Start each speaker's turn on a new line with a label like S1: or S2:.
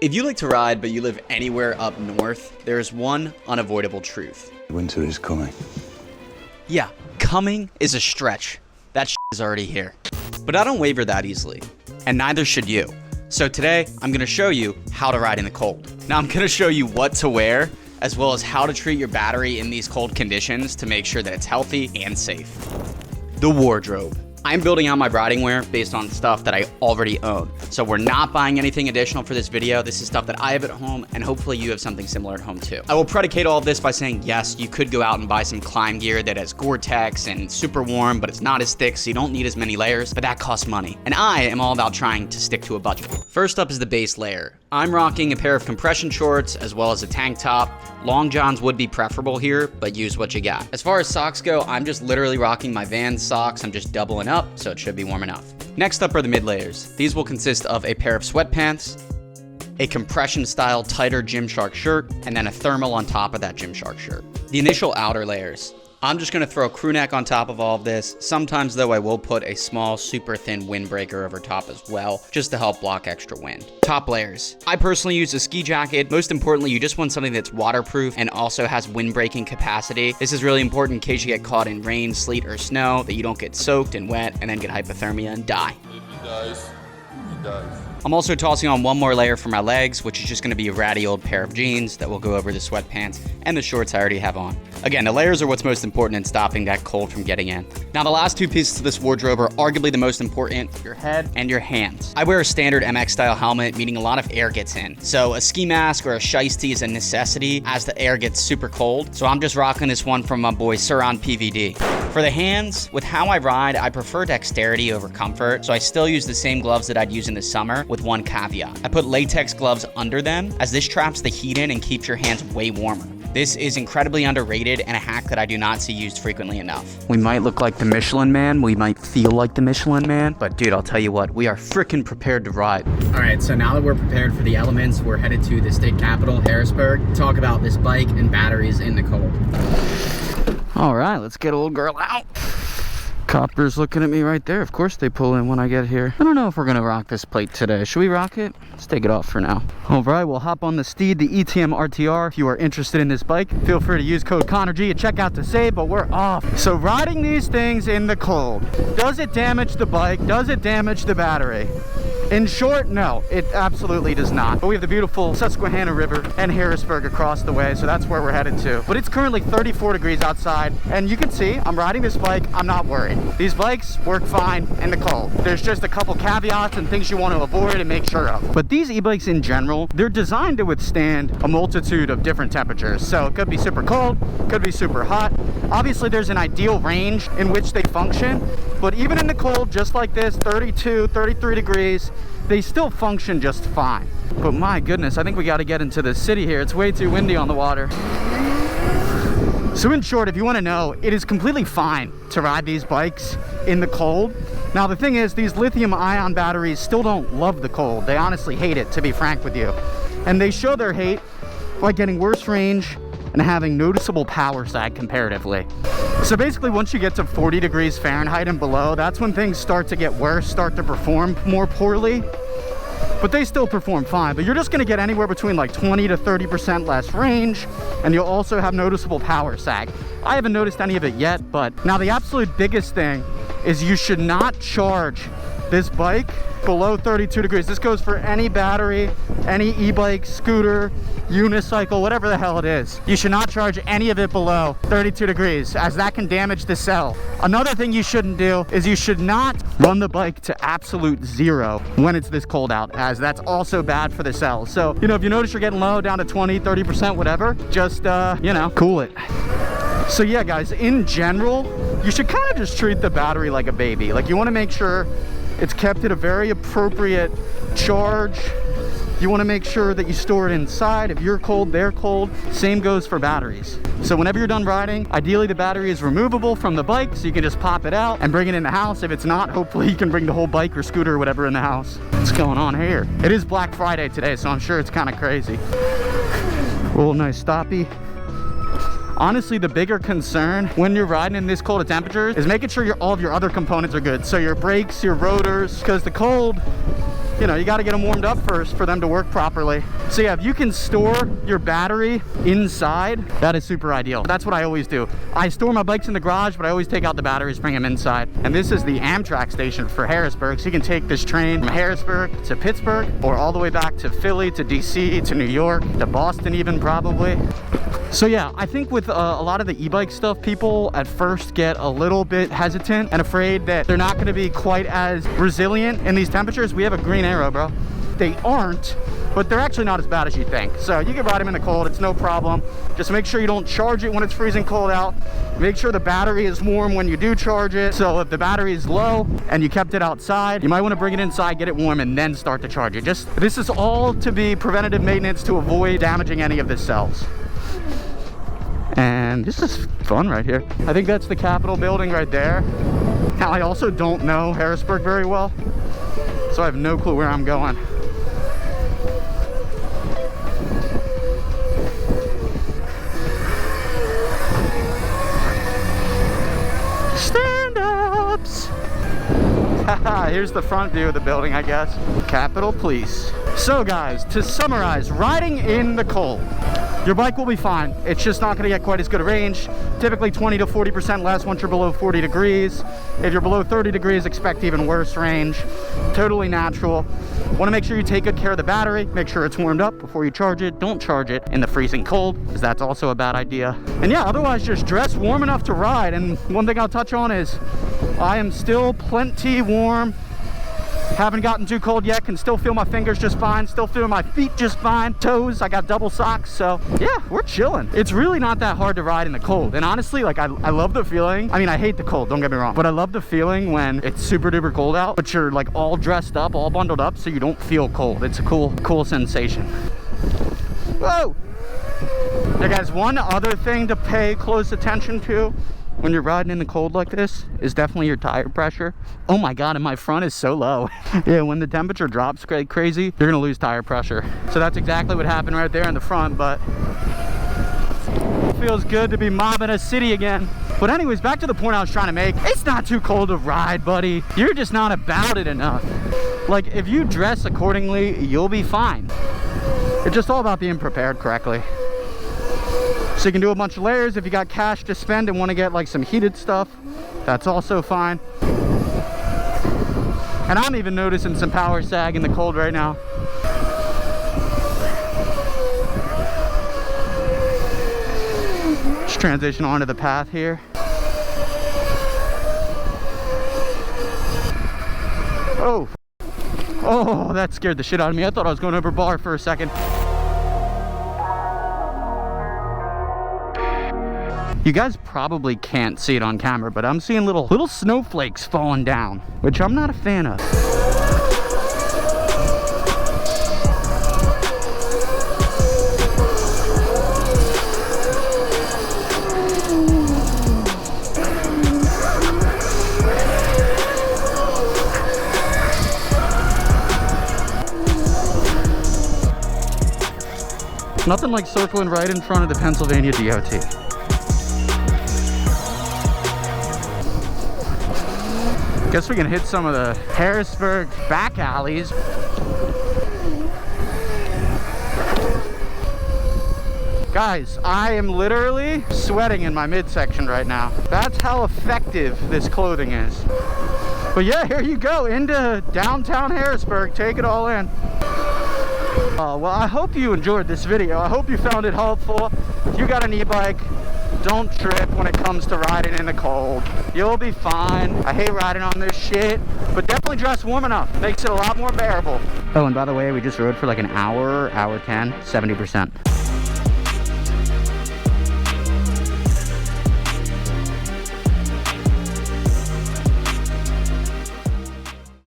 S1: If you like to ride, but you live anywhere up north, there's one unavoidable truth.
S2: Winter is coming.
S1: Yeah, coming is a stretch. That shit is already here. But I don't waver that easily, and neither should you. So today, I'm gonna show you how to ride in the cold. Now I'm gonna show you what to wear, as well as how to treat your battery in these cold conditions to make sure that it's healthy and safe. The wardrobe. I'm building out my riding wear based on stuff that I already own. So we're not buying anything additional for this video. This is stuff that I have at home, and hopefully you have something similar at home too. I will predicate all of this by saying, yes, you could go out and buy some climb gear that has Gore-Tex and super warm, but it's not as thick, so you don't need as many layers, but that costs money. And I am all about trying to stick to a budget. First up is the base layer. I'm rocking a pair of compression shorts as well as a tank top. Long johns would be preferable here, but use what you got. As far as socks go, I'm just literally rocking my Vans socks. I'm just doubling up, so it should be warm enough. Next up are the mid layers. These will consist of a pair of sweatpants, a compression style tighter Gymshark shirt, and then a thermal on top of that Gymshark shirt. The initial outer layers. I'm just gonna throw a crew neck on top of all of this. Sometimes though, I will put a small, super thin windbreaker over top as well, just to help block extra wind. Top layers. I personally use a ski jacket. Most importantly, you just want something that's waterproof and also has windbreaking capacity. This is really important in case you get caught in rain, sleet, or snow, that you don't get soaked and wet and then get hypothermia and die.
S3: If he dies, he dies.
S1: I'm also tossing on one more layer for my legs, which is just gonna be a ratty old pair of jeans that will go over the sweatpants and the shorts I already have on. Again, the layers are what's most important in stopping that cold from getting in. Now, the last two pieces of this wardrobe are arguably the most important, your head and your hands. I wear a standard MX style helmet, meaning a lot of air gets in. So a ski mask or a shiesty is a necessity as the air gets super cold. So I'm just rocking this one from my boy Suron PVD. For the hands, with how I ride, I prefer dexterity over comfort. So I still use the same gloves that I'd use in the summer, with one caveat. I put latex gloves under them, as this traps the heat in and keeps your hands way warmer. This is incredibly underrated and a hack that I do not see used frequently enough. We might look like the Michelin Man, we might feel like the Michelin Man, but dude, I'll tell you what, we are freaking prepared to ride. All right, so now that we're prepared for the elements, we're headed to the state capital, Harrisburg, to talk about this bike and batteries in the cold. All right, let's get old girl out. Copper's looking at me right there. Of course they pull in when I get here. I don't know if we're gonna rock this plate today. Should we rock it? Let's take it off for now. All right, we'll hop on the Steed, the ETM RTR. If you are interested in this bike, feel free to use code ConnorG at checkout to save, but we're off. So riding these things in the cold, does it damage the bike? Does it damage the battery? In short, no, it absolutely does not. But we have the beautiful Susquehanna River and Harrisburg across the way, so that's where we're headed to. But it's currently 34 degrees outside, and you can see I'm riding this bike, I'm not worried. These bikes work fine in the cold. There's just a couple caveats and things you want to avoid and make sure of. But these e-bikes in general, they're designed to withstand a multitude of different temperatures. So it could be super cold, could be super hot. Obviously there's an ideal range in which they function, but even in the cold, just like this, 32, 33 degrees, they still function just fine. But my goodness, I think we got to get into the city here. It's way too windy on the water. So in short, if you want to know, it is completely fine to ride these bikes in the cold. Now the thing is, these lithium ion batteries still don't love the cold. They honestly hate it, to be frank with you. And they show their hate by getting worse range and having noticeable power sag comparatively. So basically, once you get to 40 degrees Fahrenheit and below, that's when things start to get worse, start to perform more poorly. But they still perform fine. But you're just gonna get anywhere between like 20 to 30% less range, and you'll also have noticeable power sag. I haven't noticed any of it yet, but now the absolute biggest thing is you should not charge this bike below 32 degrees. This goes for any battery, any e-bike, scooter, unicycle, whatever the hell it is. You should not charge any of it below 32 degrees, as that can damage the cell. Another thing you shouldn't do is you should not run the bike to absolute zero when it's this cold out, as that's also bad for the cells. So, you know, if you notice you're getting low, down to 20, 30%, whatever, just, you know, cool it. So yeah, guys, in general, you should kind of just treat the battery like a baby. Like, you want to make sure it's kept at a very appropriate charge. You want to make sure that you store it inside. If you're cold, they're cold. Same goes for batteries. So whenever you're done riding, ideally the battery is removable from the bike, so you can just pop it out and bring it in the house. If it's not, hopefully you can bring the whole bike or scooter or whatever in the house. What's going on here? It is Black Friday today, so I'm sure it's kind of crazy. Oh, nice stoppy. Honestly, the bigger concern when you're riding in this cold of temperatures is making sure all of your other components are good. So your brakes, your rotors, because the cold you know, you got to get them warmed up first for them to work properly. So yeah, if you can store your battery inside, that is super ideal. That's what I always do. I store my bikes in the garage, but I always take out the batteries, bring them inside. And this is the Amtrak station for Harrisburg. So you can take this train from Harrisburg to Pittsburgh, or all the way back to Philly, to DC, to New York, to Boston even probably. So yeah, I think with a lot of the e-bike stuff, people at first get a little bit hesitant and afraid that they're not going to be quite as resilient in these temperatures. We have a green arrow, bro. They aren't, but they're actually not as bad as you think. So you can ride them in the cold, it's no problem. Just make sure you don't charge it when it's freezing cold out. Make sure the battery is warm when you do charge it. So if the battery is low and you kept it outside, you might want to bring it inside, get it warm, and then start to charge it. This is all to be preventative maintenance to avoid damaging any of the cells. And this is fun right here. I think that's the Capitol building right there. Now, I also don't know Harrisburg very well, so I have no clue where I'm going. Stand-ups! Here's the front view of the building, I guess. Capitol Police. So guys, to summarize, riding in the cold. Your bike will be fine. It's just not gonna get quite as good a range. Typically 20 to 40% less once you're below 40 degrees. If you're below 30 degrees, expect even worse range. Totally natural. Wanna make sure you take good care of the battery. Make sure it's warmed up before you charge it. Don't charge it in the freezing cold, because that's also a bad idea. And yeah, otherwise just dress warm enough to ride. And one thing I'll touch on is I am still plenty warm. Haven't gotten too cold yet, can still feel my fingers just fine, still feel my feet just fine, toes, I got double socks, so yeah, we're chilling. It's really not that hard to ride in the cold, and honestly, like I love the feeling. I mean, I hate the cold, don't get me wrong, but I love the feeling when it's super duper cold out, but you're like all dressed up, all bundled up, so you don't feel cold. It's a cool sensation. Whoa! Now guys, one other thing to pay close attention to when you're riding in the cold like this is definitely your tire pressure. Oh my god, and my front is so low. Yeah, when the temperature drops crazy, you're gonna lose tire pressure. So that's exactly what happened right there in the front, but it feels good to be mobbing a city again. But anyways, back to the point I was trying to make. It's not too cold to ride, buddy. You're just not about it enough. Like, if you dress accordingly, you'll be fine. It's just all about being prepared correctly. So you can do a bunch of layers. If you got cash to spend and want to get like some heated stuff, that's also fine. And I'm even noticing some power sag in the cold right now. Just transition onto the path here. Oh, that scared the shit out of me. I thought I was going over a bar for a second. You guys probably can't see it on camera, but I'm seeing little snowflakes falling down, which I'm not a fan of. Nothing like circling right in front of the Pennsylvania DOT. Guess we can hit some of the Harrisburg back alleys. Guys, I am literally sweating in my midsection right now. That's how effective this clothing is. But yeah, here you go, into downtown Harrisburg. Take it all in. Well, I hope you enjoyed this video. I hope you found it helpful. If you got an e-bike, don't trip when it comes to riding in the cold. You'll be fine. I hate riding on this shit, but definitely dress warm enough. Makes it a lot more bearable. Oh, and by the way, we just rode for like an hour, hour 10, 70%.